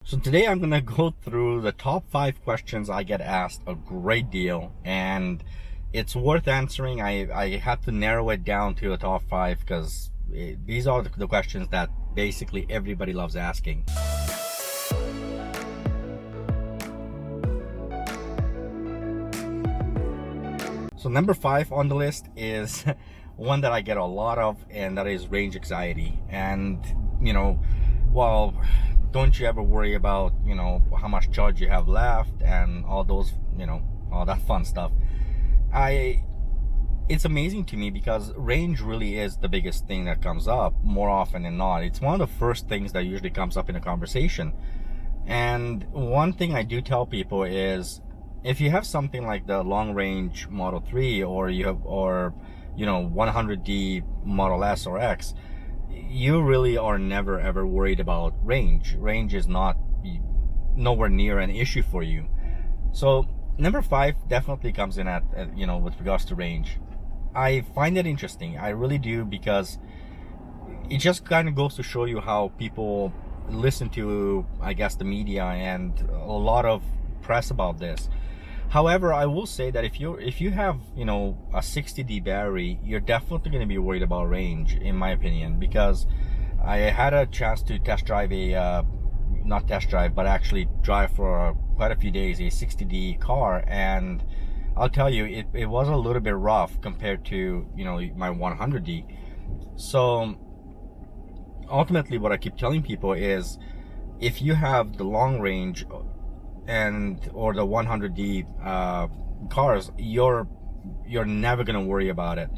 So today I'm gonna go through the top 5 questions I get asked a great deal, and it's worth answering. I had to narrow it down to the top 5 because these are the questions that basically everybody loves asking. So number 5 on the list is one that I get a lot of, and that is range anxiety. And well, don't you ever worry about how much charge you have left and all those all that fun stuff. It's amazing to me because range really is the biggest thing that comes up more often than not. It's one of the first things that usually comes up in a conversation. And one thing I do tell people is, if you have something like the long range Model 3 or 100D Model S or X, you really are never ever worried about range. Range is nowhere near an issue for you. So number 5 definitely comes in at with regards to range. I find it interesting, I really do, because it just kind of goes to show you how people listen to, I guess, the media and a lot of press about this. However, I will say that if you have a 60D battery, you're definitely going to be worried about range, in my opinion, because I had a chance to test drive but actually drive for quite a few days a 60D car, and I'll tell you, it was a little bit rough compared to my 100D. So ultimately, what I keep telling people is, if you have the long range or the 100D cars, you're never gonna worry about it.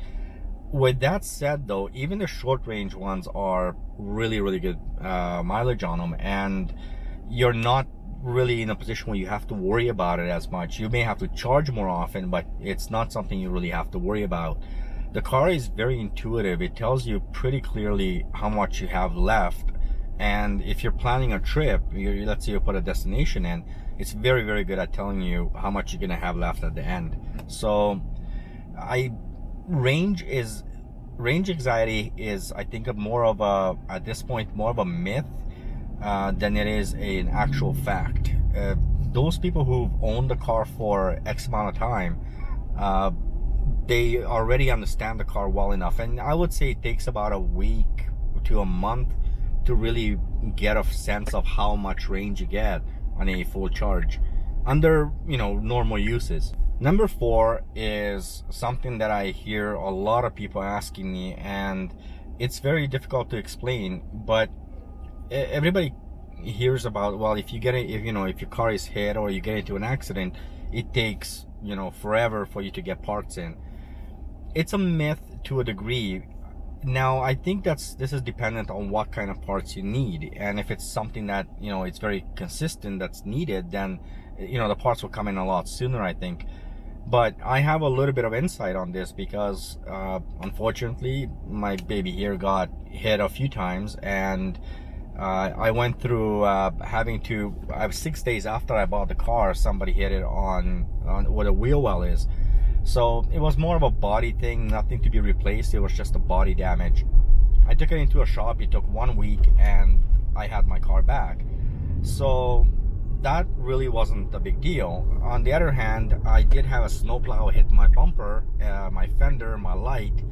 With that said, though, even the short range ones are really good mileage on them, and you're not really in a position where you have to worry about it as much. You may have to charge more often, but it's not something you really have to worry about. The car is very intuitive. It tells you pretty clearly how much you have left, and if you're planning a trip, let's say you put a destination in, it's very good at telling you how much you're gonna have left at the end. So range anxiety is, I think, at this point more of a myth than it is an actual fact. Those people who've owned the car for X amount of time, they already understand the car well enough, and I would say it takes about a week to a month to really get a sense of how much range you get on a full charge under normal uses. Number 4 is something that I hear a lot of people asking me, and it's very difficult to explain, but everybody hears about, well, if your car is hit or you get into an accident, it takes forever for you to get parts in. It's a myth to a degree. Now, I think this is dependent on what kind of parts you need, and if it's something that it's very consistent that's needed, then the parts will come in a lot sooner, I think. But I have a little bit of insight on this because unfortunately my baby here got hit a few times, and I went through having to 6 days after I bought the car, somebody hit it on where the wheel well is. So it was more of a body thing, nothing to be replaced. It was just a body damage. I took it into a shop. It took 1 week, and I had my car back. So that really wasn't a big deal. On the other hand, I did have a snowplow hit my bumper, my fender, my light.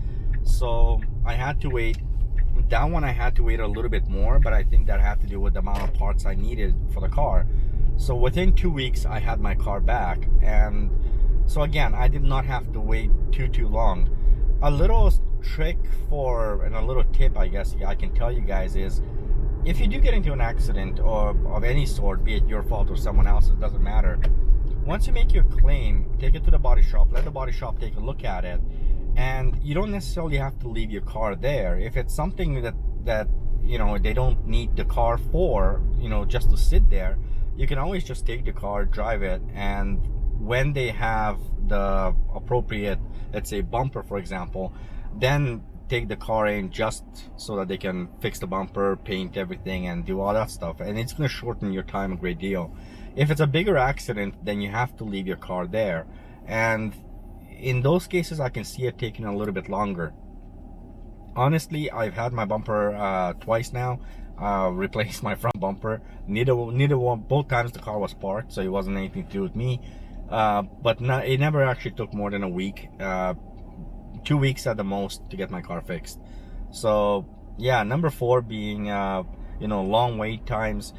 So I had to wait. That one I had to wait a little bit more, but I think that had to do with the amount of parts I needed for the car. So within 2 weeks, I had my car back, and so again, I did not have to wait too long. A little trick and a little tip, I guess I can tell you guys, is if you do get into an accident or of any sort, be it your fault or someone else's, it doesn't matter. Once you make your claim, take it to the body shop, let the body shop take a look at it, and you don't necessarily have to leave your car there. If it's something that they don't need the car for, just to sit there, you can always just take the car, drive it, and when they have the appropriate, let's say, bumper, for example, then take the car in just so that they can fix the bumper, paint everything, and do all that stuff. And it's going to shorten your time a great deal. If it's a bigger accident, then you have to leave your car there. And in those cases, I can see it taking a little bit longer. Honestly, I've had my bumper twice now. replaced my front bumper. Neither one, both times the car was parked, so it wasn't anything to do with me. But no, it never actually took more than a week, 2 weeks at the most to get my car fixed. So yeah, number 4 being long wait times.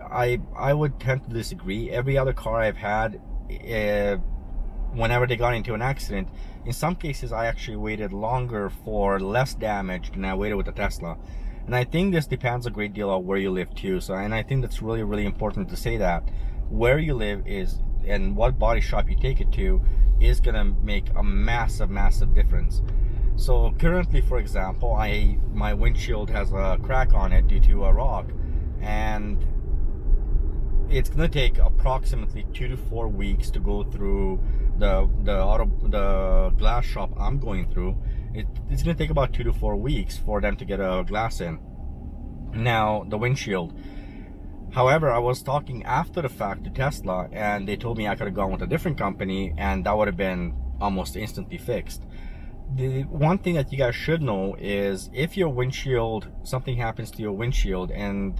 I would tend to disagree. Every other car I've had, whenever they got into an accident, in some cases I actually waited longer for less damage than I waited with the Tesla. And I think this depends a great deal on where you live too. So, and I think that's really, really important to say that where you live is, and what body shop you take it to, is gonna make a massive, massive difference. So currently, for example, my windshield has a crack on it due to a rock, and it's gonna take approximately 2 to 4 weeks to go through the glass shop I'm going through. It's gonna take about 2 to 4 weeks for them to get a glass in. Now, the windshield. However, I was talking after the fact to Tesla, and they told me I could have gone with a different company, and that would have been almost instantly fixed. The one thing that you guys should know is if your windshield, something happens to your windshield, and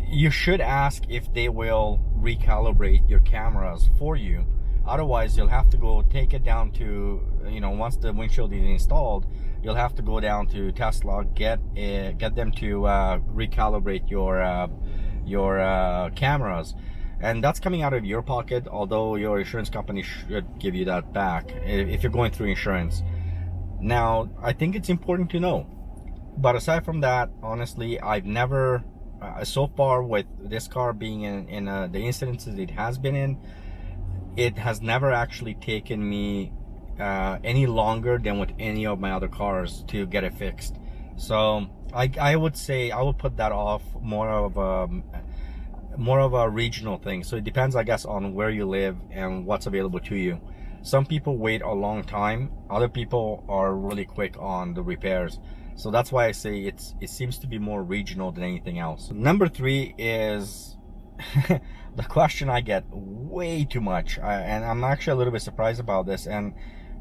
you should ask if they will recalibrate your cameras for you. Otherwise, you'll have to go take it down to, once the windshield is installed, you'll have to go down to Tesla, get them to recalibrate your cameras. And that's coming out of your pocket, although your insurance company should give you that back if you're going through insurance. Now, I think it's important to know. But aside from that, honestly, I've never, so far with this car being in the incidences it has been in, it has never actually taken me any longer than with any of my other cars to get it fixed. So I would say I would put that off more of a regional thing. So it depends, I guess, on where you live and what's available to you. Some people wait a long time. Other people are really quick on the repairs. So that's why I say it seems to be more regional than anything else. Number 3 is the question I get way too much, and I'm actually a little bit surprised about this. And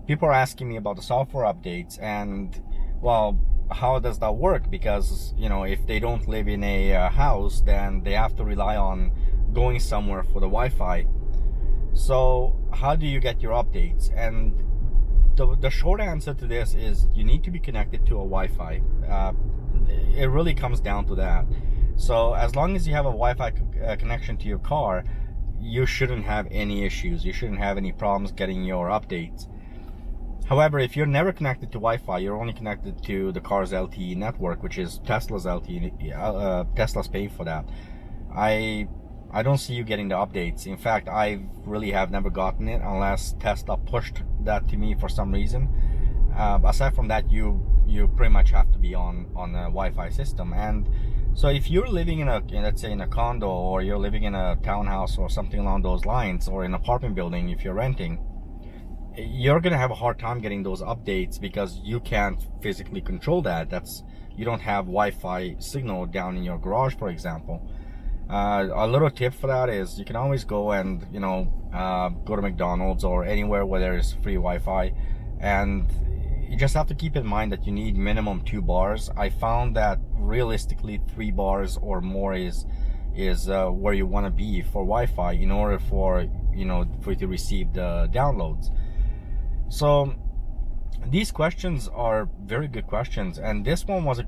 people are asking me about the software updates, and well, how does that work? Because if they don't live in a house, then they have to rely on going somewhere for the Wi-Fi. So how do you get your updates? And the short answer to this is you need to be connected to a Wi-Fi. It really comes down to that. So as long as you have a Wi-Fi connection to your car, you shouldn't have any issues. You shouldn't have any problems getting your updates. However, if you're never connected to Wi-Fi, you're only connected to the car's LTE network, which is Tesla's LTE. Tesla's paying for that. I don't see you getting the updates. In fact, I really have never gotten it unless Tesla pushed that to me for some reason. Aside from that, you pretty much have to be on a Wi-Fi system. And so if you're living let's say in a condo, or you're living in a townhouse or something along those lines, or an apartment building if you're renting, you're gonna have a hard time getting those updates because you can't physically control that. You don't have Wi-Fi signal down in your garage, for example. A little tip for that is you can always go and go to McDonald's or anywhere where there's free Wi-Fi, and you just have to keep in mind that you need minimum 2 bars. I found that realistically 3 bars or more is where you want to be for Wi-Fi in order for you to receive the downloads. So these questions are very good questions, and this one was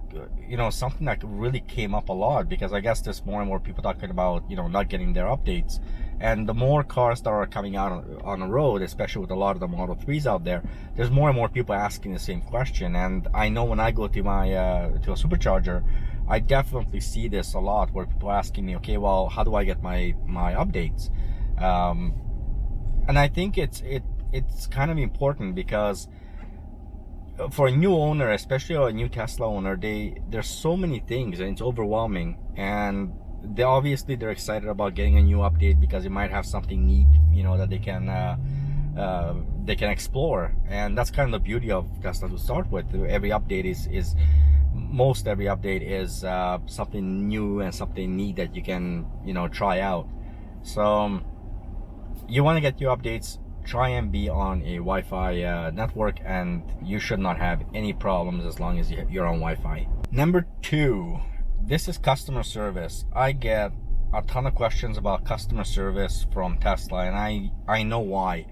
something that really came up a lot because I guess there's more and more people talking about not getting their updates. And the more cars that are coming out on the road, especially with a lot of the Model 3s out there, there's more and more people asking the same question. And I know when I go to my to a supercharger, I definitely see this a lot, where people are asking me, okay, well, how do I get my updates? And I think it's kind of important because for a new owner, especially a new Tesla owner, there's so many things and it's overwhelming, and they're excited about getting a new update because it might have something neat that they can explore. And that's kind of the beauty of Tesla to start with. Every update is something new and something neat that you can try out. So you want to get your updates, try and be on a Wi-Fi network, and you should not have any problems as long as you're on Wi-Fi. Number 2, this is customer service. I get a ton of questions about customer service from Tesla, and I know why.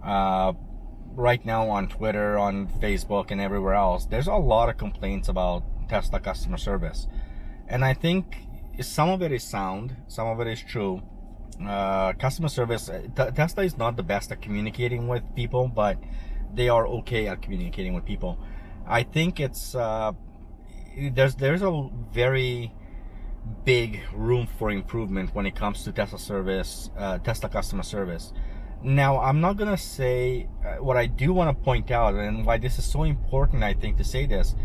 Right now on Twitter, on Facebook, and everywhere else, there's a lot of complaints about Tesla customer service. And I think some of it is sound, some of it is true. Customer service, Tesla is not the best at communicating with people, but they are okay at communicating with people. I think it's there's a very big room for improvement when it comes to Tesla service, Tesla customer service. Now, I'm not gonna say what I do want to point out, and why this is so important, I think, to say this.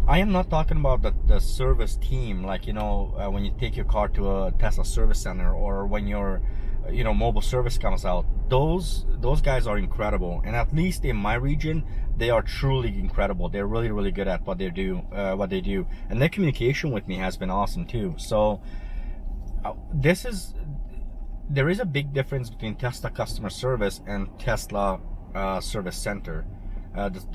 I am not talking about the service team, like, you know, when you take your car to a Tesla service center, or when your, you know, mobile service comes out. Those guys are incredible, and at least in my region, they are truly incredible. They're really, really good at what they do, and their communication with me has been awesome too. So there is a big difference between Tesla customer service and Tesla service center.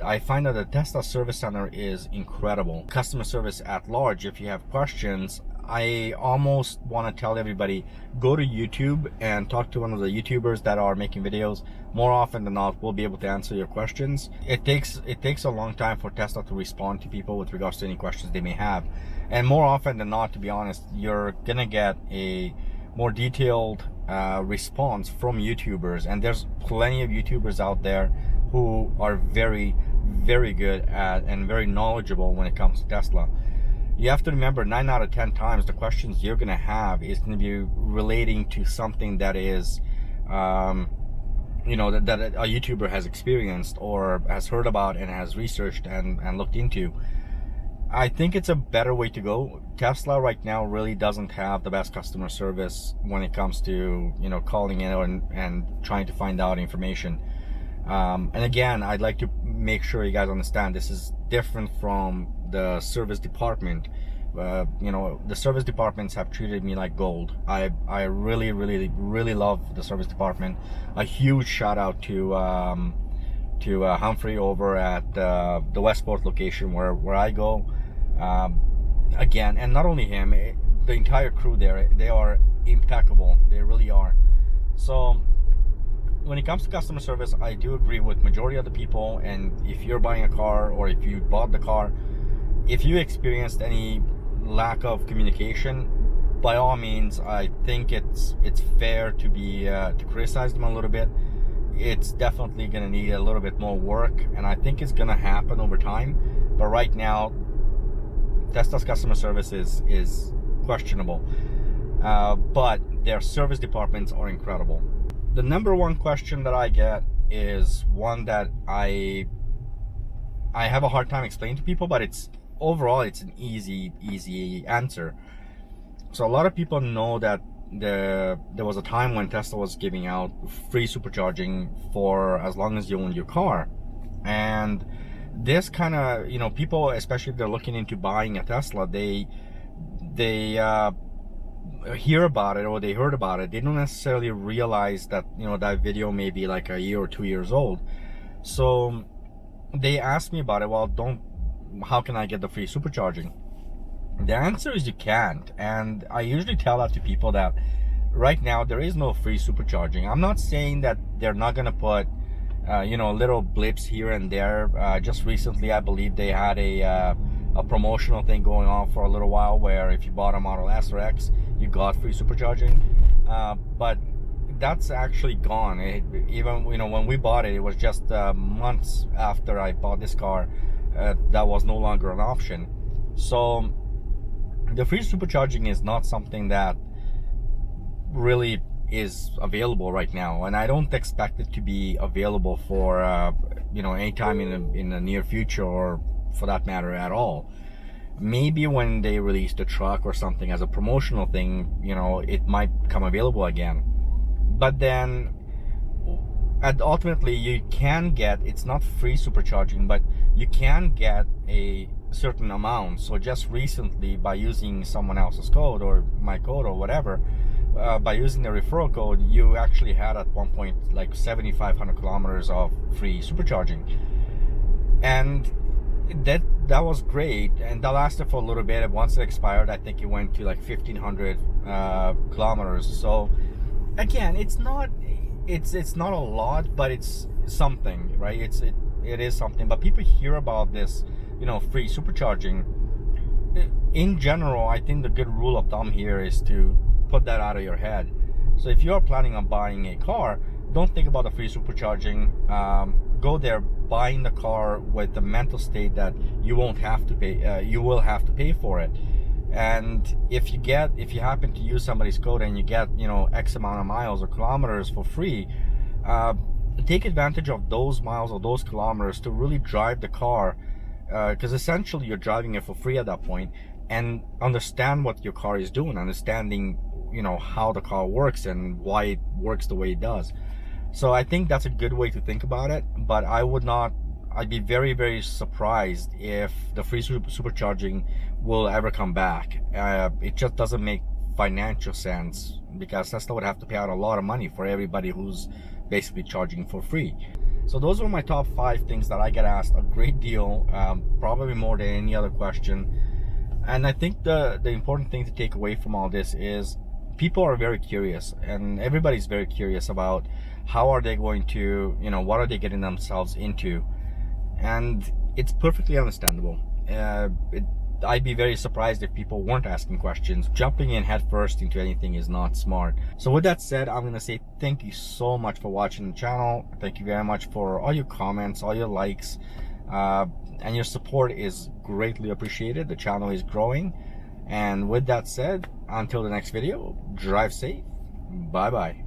I find that the Tesla service center is incredible. Customer service at large, if you have questions, I almost want to tell everybody, go to YouTube and talk to one of the YouTubers that are making videos. More often than not, we'll be able to answer your questions. It takes a long time for Tesla to respond to people with regards to any questions they may have. And more often than not, to be honest, you're gonna get a more detailed response from YouTubers, and there's plenty of YouTubers out there who are very, very good at and very knowledgeable when it comes to Tesla. You have to remember, 9 out of 10 times the questions you're gonna have is gonna be relating to something that is you know, that a YouTuber has experienced or has heard about and has researched and looked into. I think it's a better way to go. Tesla right now really doesn't have the best customer service when it comes to, you know, calling in and trying to find out information. And again, I'd like to make sure you guys understand this is different from the service department. You know, the service departments have treated me like gold. I really, really, really love the service department. A huge shout out to Humphrey over at the Westport location where I go. Again, and not only him, the entire crew there, they are impeccable. They really are. So when it comes to customer service, I do agree with majority of the people. And if you're buying a car, or if you bought the car, if you experienced any lack of communication, by all means, I think it's fair to be to criticize them a little bit. It's definitely going to need a little bit more work, and I think it's going to happen over time. But right now, Tesla's customer service is questionable, but their service departments are incredible. The number one question that I get is one that I have a hard time explaining to people, but overall it's an easy answer. So a lot of people know that there was a time when Tesla was giving out free supercharging for as long as you owned your car. And this kind of, you know, people, especially if they're looking into buying a Tesla, they hear about it, or they heard about it. They don't necessarily realize that, you know, that video may be like a year or 2 years old. So they asked me about it. Well, how can I get the free supercharging? The answer is you can't. And I usually tell that to people that right now there is no free supercharging. I'm not saying that they're not going to put you know, little blips here and there. Just recently, I believe they had a promotional thing going on for a little while, where if you bought a Model S or X, you got free supercharging. But that's actually gone. Even, you know, when we bought it, it was just months after I bought this car. That was no longer an option. So the free supercharging is not something that really is available right now, and I don't expect it to be available for you know, anytime in the near future, or for that matter at all. Maybe when they release the truck or something as a promotional thing, you know, it might come available again. But then ultimately you can get, it's not free supercharging, but you can get a certain amount. So just recently, by using someone else's code or my code or whatever, by using the referral code, you actually had at one point like 7,500 kilometers of free supercharging. And that was great, and that lasted for a little bit. Once it expired, I think it went to like 1,500 kilometers. So again, it's not a lot, but it's something, right? It is something. But people hear about this, free supercharging. In general, I think the good rule of thumb here is to put that out of your head. So if you're planning on buying a car, don't think about the free supercharging. Go there buying the car with the mental state that you won't have to pay. You will have to pay for it. And if you happen to use somebody's code and you get X amount of miles or kilometers for free, take advantage of those miles or those kilometers to really drive the car, because essentially you're driving it for free at that point, and understand what your car is doing, understanding how the car works and why it works the way it does. So I think that's a good way to think about it. But I'd be very, very surprised if the free supercharging will ever come back. It just doesn't make financial sense, because Tesla would have to pay out a lot of money for everybody who's basically charging for free. So those were my top 5 things that I get asked a great deal, probably more than any other question. And I think the important thing to take away from all this is people are very curious, and everybody's very curious about how are they going to, what are they getting themselves into. And it's perfectly understandable. I'd be very surprised if people weren't asking questions. Jumping in head first into anything is not smart. So with that said, I'm going to say thank you so much for watching the channel. Thank you very much for all your comments, all your likes, and your support is greatly appreciated. The channel is growing. And with that said, until the next video, drive safe. Bye bye.